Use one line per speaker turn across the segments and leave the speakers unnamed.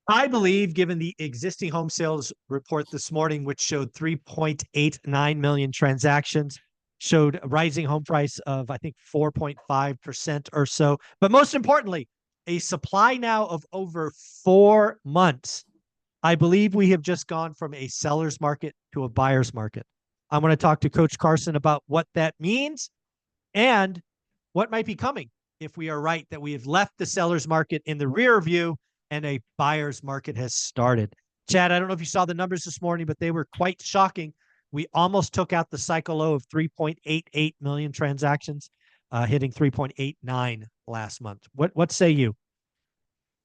I believe, given the existing home sales report this morning, which showed 3.89 million transactions, showed a rising home price of, I think, 4.5% or so. But most importantly, a supply now of over 4 months. I believe we have just gone from a seller's market to a buyer's market. I'm going to talk to Coach Carson about what that means and what might be coming if we are right that we have left the seller's market in the rear view and a buyer's market has started. Chad, I don't know if you saw the numbers this morning, but they were quite shocking. We almost took out the cycle low of 3.88 million transactions, hitting 3.89 last month. What say you?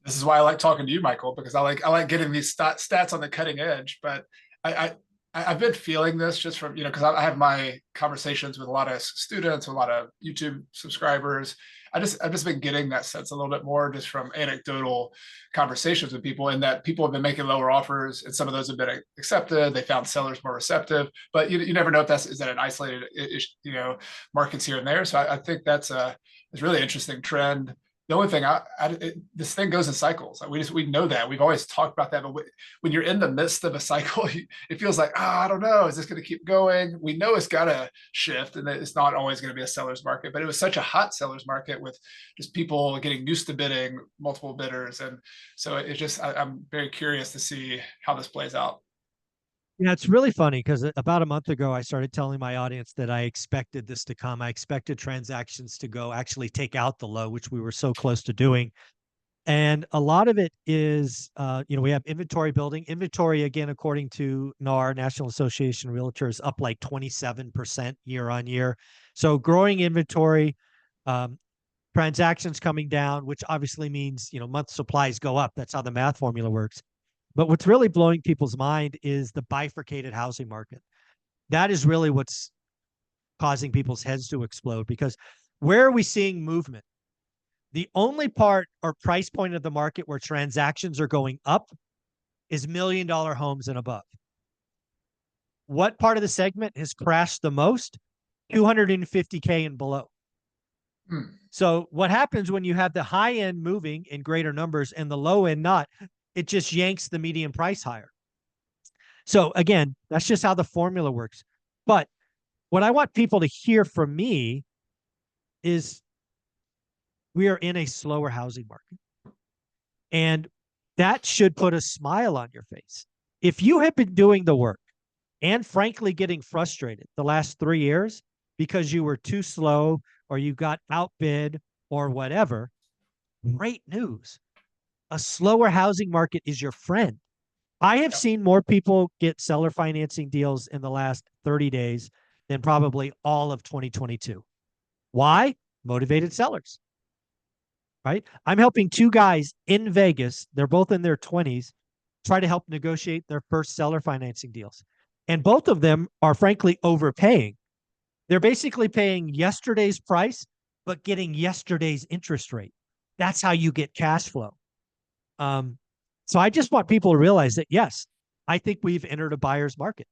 This is why I like talking to you, Michael, because I like getting these stats on the cutting edge. But I, I've been feeling this just from, because I have my conversations with a lot of students, a lot of YouTube subscribers. I've just been getting that sense a little bit more just from anecdotal conversations with people, and that people have been making lower offers, and some of those have been accepted. They found sellers more receptive, but you never know if is that an isolated, markets here and there. So I think that's a really interesting trend. The only thing this thing goes in cycles. We know that. We've always talked about that. But when you're in the midst of a cycle, it feels like, I don't know, is this going to keep going? We know it's got to shift, and it's not always going to be a seller's market. But it was such a hot seller's market with just people getting used to bidding, multiple bidders, and so it's just I'm very curious to see how this plays out.
Yeah, it's really funny because about a month ago, I started telling my audience that I expected this to come. I expected transactions to go actually take out the low, which we were so close to doing. And a lot of it is, we have inventory building. Inventory, again, according to NAR, National Association of Realtors, up like 27% year on year. So growing inventory, um, transactions coming down, which obviously means, month supplies go up. That's how the math formula works. But what's really blowing people's mind is the bifurcated housing market. That is really what's causing people's heads to explode, because where are we seeing movement? The only part or price point of the market where transactions are going up is $1 million homes and above. What part of the segment has crashed the most? 250K and below. So what happens when you have the high end moving in greater numbers and the low end not? It just yanks the median price higher. So again, that's just how the formula works. But what I want people to hear from me is we are in a slower housing market. And that should put a smile on your face. If you have been doing the work and frankly getting frustrated the last 3 years because you were too slow or you got outbid or whatever, great news. A slower housing market is your friend. I have seen more people get seller financing deals in the last 30 days than probably all of 2022. Why? Motivated sellers, right? I'm helping two guys in Vegas. They're both in their 20s, try to help negotiate their first seller financing deals. And both of them are frankly overpaying. They're basically paying yesterday's price, but getting yesterday's interest rate. That's how you get cash flow. So I just want people to realize that, yes, I think we've entered a buyer's market.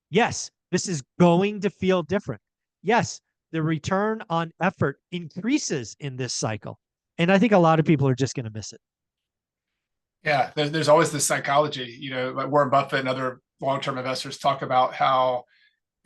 Yes, this is going to feel different. Yes, the return on effort increases in this cycle. And I think a lot of people are just going to miss it.
Yeah, there's always this psychology, like Warren Buffett and other long-term investors talk about how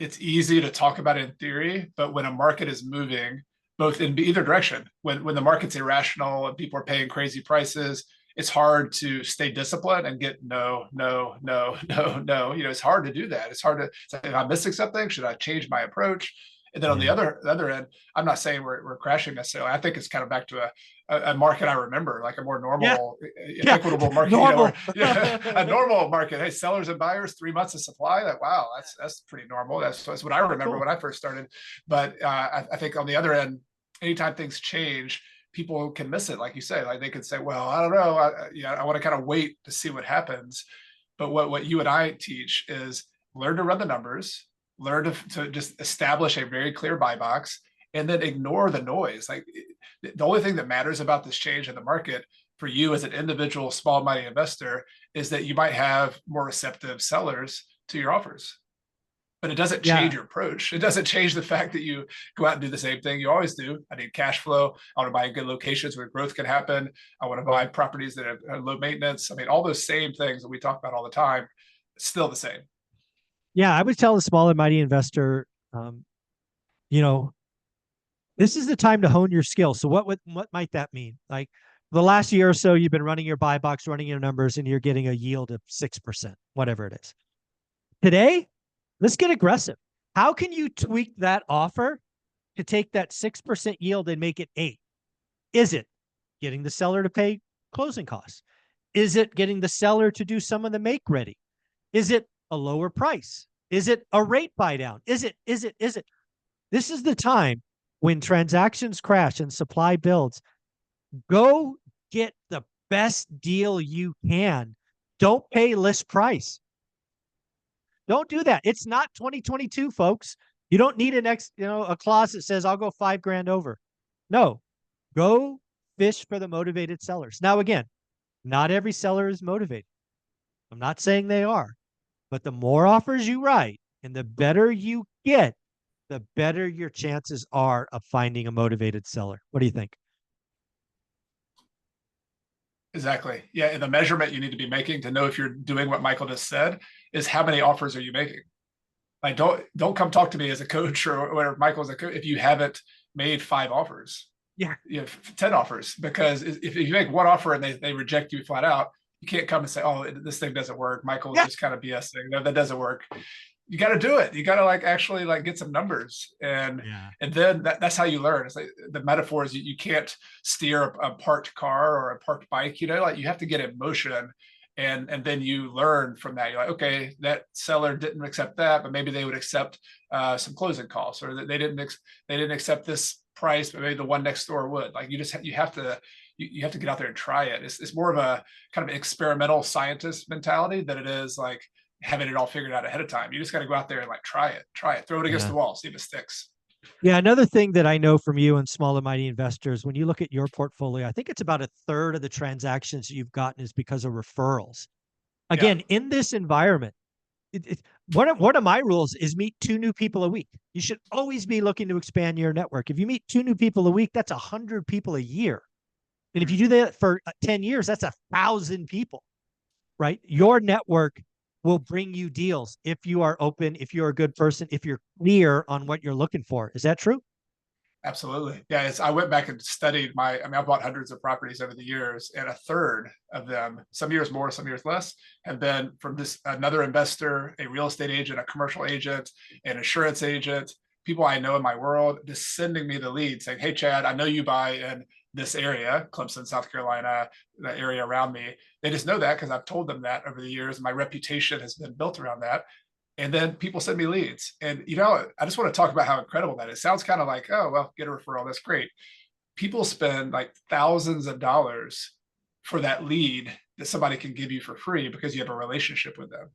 it's easy to talk about it in theory, but when a market is moving, both in either direction, when the market's irrational and people are paying crazy prices, it's hard to stay disciplined and get no. It's hard to do that. It's hard to say, am I missing something? Should I change my approach? And then on the other end, I'm not saying we're crashing necessarily. I think it's kind of back to a market I remember, like a more normal, equitable market,
normal.
A normal market. Hey, sellers and buyers, 3 months of supply. Like, wow, that's pretty normal. That's what I remember when I first started. But I think on the other end, anytime things change, people can miss it. Like you say, like they could say, well, I don't know. I want to kind of wait to see what happens. But what you and I teach is learn to run the numbers, learn to just establish a very clear buy box, and then ignore the noise. Like the only thing that matters about this change in the market for you as an individual small money investor is that you might have more receptive sellers to your offers. but it doesn't change
Yeah.
your approach. It doesn't change the fact that you go out and do the same thing you always do. I need cash flow. I want to buy good locations where growth can happen. I want to buy properties that are low maintenance. I mean, all those same things that we talk about all the time, still the same.
Yeah. I would tell a small and mighty investor, um, you know, this is the time to hone your skills. So what might that mean? Like the last year or so, you've been running your buy box, running your numbers, and you're getting a yield of 6%, whatever it is. Today, let's get aggressive. How can you tweak that offer to take that 6% yield and make it 8? Is it getting the seller to pay closing costs? Is it getting the seller to do some of the make ready? Is it a lower price? Is it a rate buy down? Is it? This is the time when transactions crash and supply builds. Go get the best deal you can. Don't pay list price. Don't do that. It's not 2022, folks. You don't need a clause that says I'll go $5,000 over. No, go fish for the motivated sellers. Now, again, not every seller is motivated. I'm not saying they are, but the more offers you write and the better you get, the better your chances are of finding a motivated seller. What do you think?
Exactly. Yeah. And the measurement you need to be making to know if you're doing what Michael just said is how many offers are you making? Like, don't come talk to me as a coach or whatever, Michael's a coach, if you haven't made 5 offers.
Yeah.
You have 10 offers, because if you make 1 offer and they reject you flat out, you can't come and say, oh, this thing doesn't work. Michael's
Yeah.
just kind of BSing. No, that doesn't work. You got to do it. You got to actually get some numbers, and then that's how you learn. It's like the metaphor is you can't steer a parked car or a parked bike. You have to get in motion, and then you learn from that. You're like, okay, that seller didn't accept that, but maybe they would accept some closing costs, or they didn't accept this price, but maybe the one next door would. Like, you have to get out there and try it. It's more of a kind of experimental scientist mentality than it is like having it all figured out ahead of time. You just got to go out there and try it, throw it against the wall, see if it sticks.
Yeah. Another thing that I know from you and small and mighty investors, when you look at your portfolio, I think it's about 1/3 of the transactions you've gotten is because of referrals. Again, in this environment, one of my rules is meet 2 new people a week. You should always be looking to expand your network. If you meet 2 new people a week, that's 100 people a year. And if you do that for 10 years, that's 1,000 people, right? Your network will bring you deals if you are open, if you're a good person, if you're clear on what you're looking for. Is that true?
Absolutely. Yeah. I went back and studied I've bought hundreds of properties over the years, and 1/3 of them, some years more, some years less, have been from another investor, a real estate agent, a commercial agent, an insurance agent, people I know in my world, just sending me the lead saying, hey, Chad, I know you buy in this area, Clemson, South Carolina, the area around me. They just know that because I've told them that over the years. My reputation has been built around that. And then people send me leads. And, I just want to talk about how incredible that is. It sounds kind of like, oh, well, get a referral. That's great. People spend thousands of dollars for that lead that somebody can give you for free because you have a relationship with them.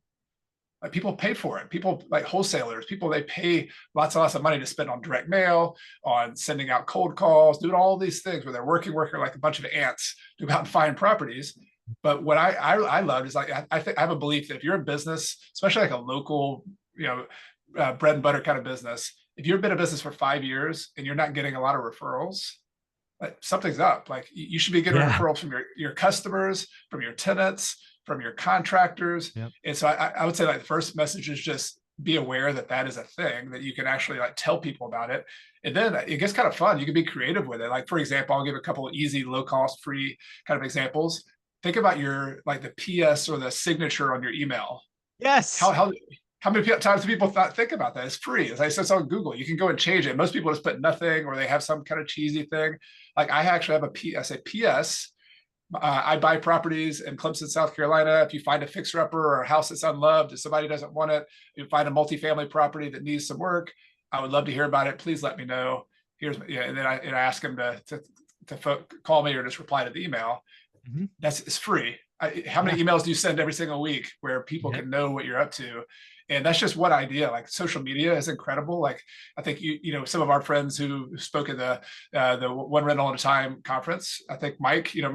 People pay for it. People wholesalers, they pay lots and lots of money to spend on direct mail, on sending out cold calls, doing all these things where they're working like a bunch of ants to go out and find properties. But what I love is I think I have a belief that if you're in business, especially a local, bread and butter kind of business, if you've been in business for 5 years and you're not getting a lot of referrals, something's up. You should be getting referrals from your customers, from your tenants, from your contractors. Yep. And so I would say the first message is just be aware that is a thing that you can actually tell people about it. And then it gets kind of fun. You can be creative with it. For example, I'll give a couple of easy, low cost, free kind of examples. Think about your the PS or the signature on your email.
Yes.
How many times do people think about that? It's free. As I said, it's on Google. You can go and change it. Most people just put nothing, or they have some kind of cheesy thing. I actually have I say PS. I buy properties in Clemson, South Carolina. If you find a fixer-upper or a house that's unloved, if somebody doesn't want it, you find a multifamily property that needs some work, I would love to hear about it. Please let me know. And then I ask them to call me or just reply to the email. Mm-hmm. It's free. How many emails do you send every single week where people can know what you're up to? And that's just one idea. Social media is incredible. I think some of our friends who spoke at the One Rental at a Time conference. I think Mike in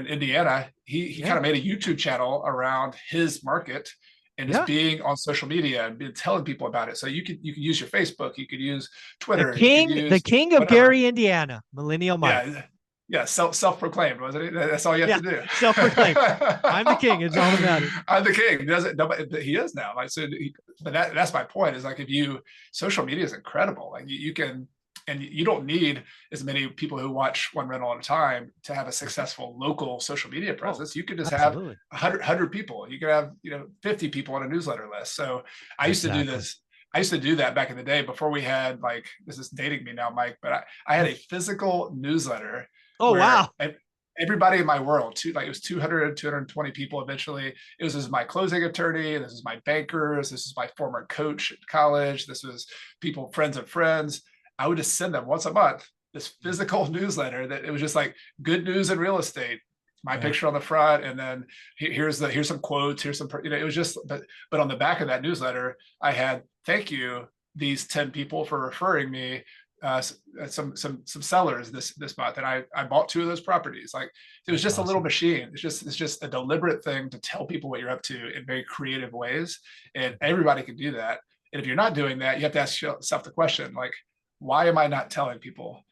Indiana, he kind of made a YouTube channel around his market, and just
Yeah.
being on social media and telling people about it. So you can use your Facebook, you could use
The
Twitter, you could
king, the
use
king of
whatever.
Gary, Indiana, Millennial Mike.
Yeah, yeah, self proclaimed, wasn't it? That's all you have
Yeah,
to do.
self-proclaimed. I'm the king. It's all that matters.
I'm the king. Doesn't nobody? He is now. Like so, but that's my point. Is like if you social media is incredible. Like you can, and you don't need as many people who watch one rental at a time to have a successful local social media presence. You could just have
Absolutely.
100 people. You could have 50 people on a newsletter list. So I used to do
Exactly.
this. I used to do that back in the day before we had like this is dating me now, Mike. But I had a physical newsletter
Oh,
where
wow.
everybody in my world, it was 200, 220 people eventually. It was, this is my closing attorney, this is my bankers, this is my former coach at college, this was people, friends of friends. I would just send them once a month this physical newsletter that it was just like good news in real estate, my picture on the front, and then here's some quotes, here's some, it was just, but on the back of that newsletter, I had, thank you, these 10 people for referring me some sellers this month, and I bought 2 of those properties. Like it was just a little machine. It's just a deliberate thing to tell people what you're up to in very creative ways, and everybody can do that. And if you're not doing that, you have to ask yourself the question, like, why am I not telling people?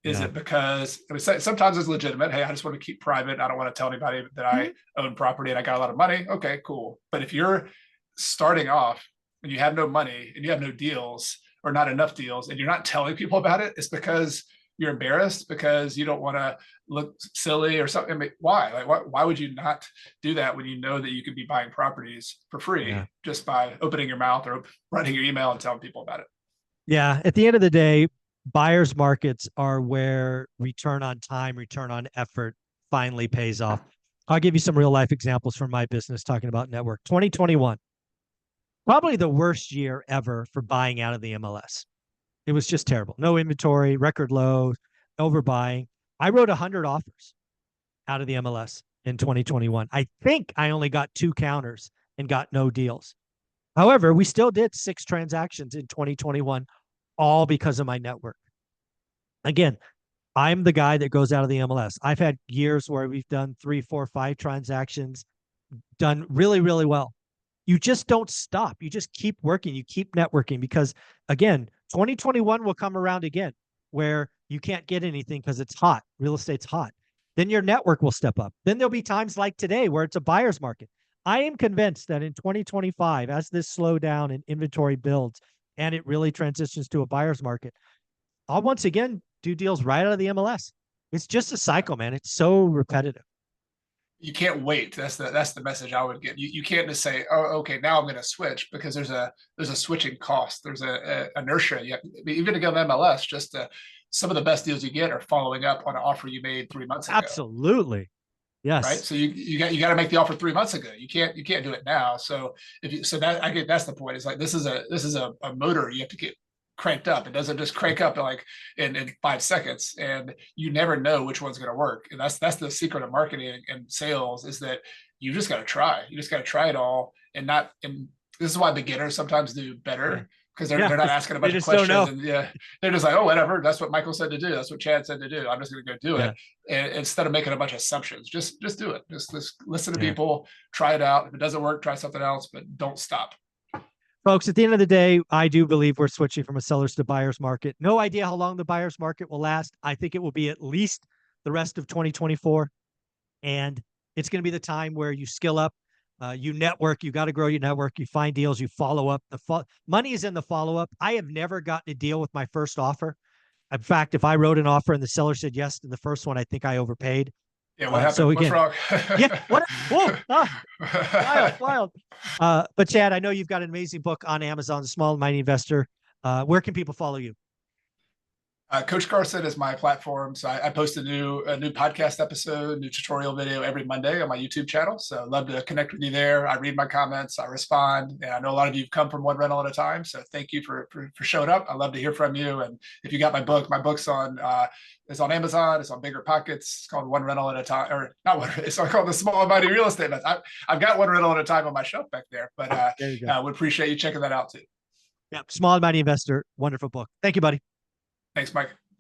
Is it because sometimes it's legitimate? Hey, I just want to keep private. I don't want to tell anybody that I own property and I got a lot of money. Okay, cool. But if you're starting off and you have no money and you have no deals, or not enough deals, and you're not telling people about it, it's because you're embarrassed, because you don't want to look silly or something. I mean, why? Like, why would you not do that when you know that you could be buying properties for free just by opening your mouth or writing your email and telling people about it?
Yeah. At the end of the day, buyers markets are where return on time, return on effort finally pays off. I'll give you some real life examples from my business talking about network. 2021, probably the worst year ever for buying out of the MLS. It was just terrible. No inventory, record low, overbuying. I wrote 100 offers out of the MLS in 2021. I think I only got 2 counters and got no deals. However, we still did 6 transactions in 2021, all because of my network. Again, I'm the guy that goes out of the MLS. I've had years where we've done 3, 4, 5 transactions, done really, really well. You just don't stop. You just keep working. You keep networking, because again, 2021 will come around again where you can't get anything because it's hot. Real estate's hot. Then your network will step up. Then there'll be times like today where it's a buyer's market. I am convinced that in 2025, as this slowdown and inventory builds and it really transitions to a buyer's market, I'll once again do deals right out of the MLS. It's just a cycle, man. It's so repetitive.
You can't wait. That's the message I would get. You can't just say, oh, okay, now I'm going to switch, because there's a switching cost. There's a inertia. Even to go to MLS, some of the best deals you get are following up on an offer you made 3 months ago.
Absolutely.
Right.
Yes.
So you got to make the offer 3 months ago. You can't do it now. So that, I get, that's the point. It's like this is a motor you have to get cranked up. It doesn't just crank up like in 5 seconds, and you never know which one's going to work. And that's the secret of marketing and sales, is that you just got to try. You just got to try it all, and not. And this is why beginners sometimes do better, because they're not asking a bunch of questions, and they're just like, oh, whatever. That's what Michael said to do. That's what Chad said to do. I'm just going to go do it, and instead of making a bunch of assumptions. Just do it. Just listen to people, try it out. If it doesn't work, try something else, but don't stop.
Folks, at the end of the day, I do believe we're switching from a seller's to buyer's market. No idea how long the buyer's market will last. I think it will be at least the rest of 2024. And it's going to be the time where you skill up, you network, you got to grow your network, you find deals, you follow up. Money is in the follow-up. I have never gotten a deal with my first offer. In fact, if I wrote an offer and the seller said yes to the first one, I think I overpaid.
Yeah, what happened? So again, what's
wrong? Wild. But Chad, I know you've got an amazing book on Amazon, The Small and Mighty Investor. Where can people follow you?
Coach Carson is my platform. So I post a new podcast episode, new tutorial video every Monday on my YouTube channel. So I'd love to connect with you there. I read my comments, I respond. And I know a lot of you have come from one rental at a time. So thank you for showing up. I'd love to hear from you. And if you got my book's on it's on Amazon. It's on Bigger Pockets. It's called One Rental at a Time, or not one. It's called The Small and Mighty Real Estate. I've got One Rental at a Time on my shelf back there. But would appreciate you checking that out too.
Yeah, Small and Mighty Investor. Wonderful book. Thank you, buddy.
Thanks, Mike.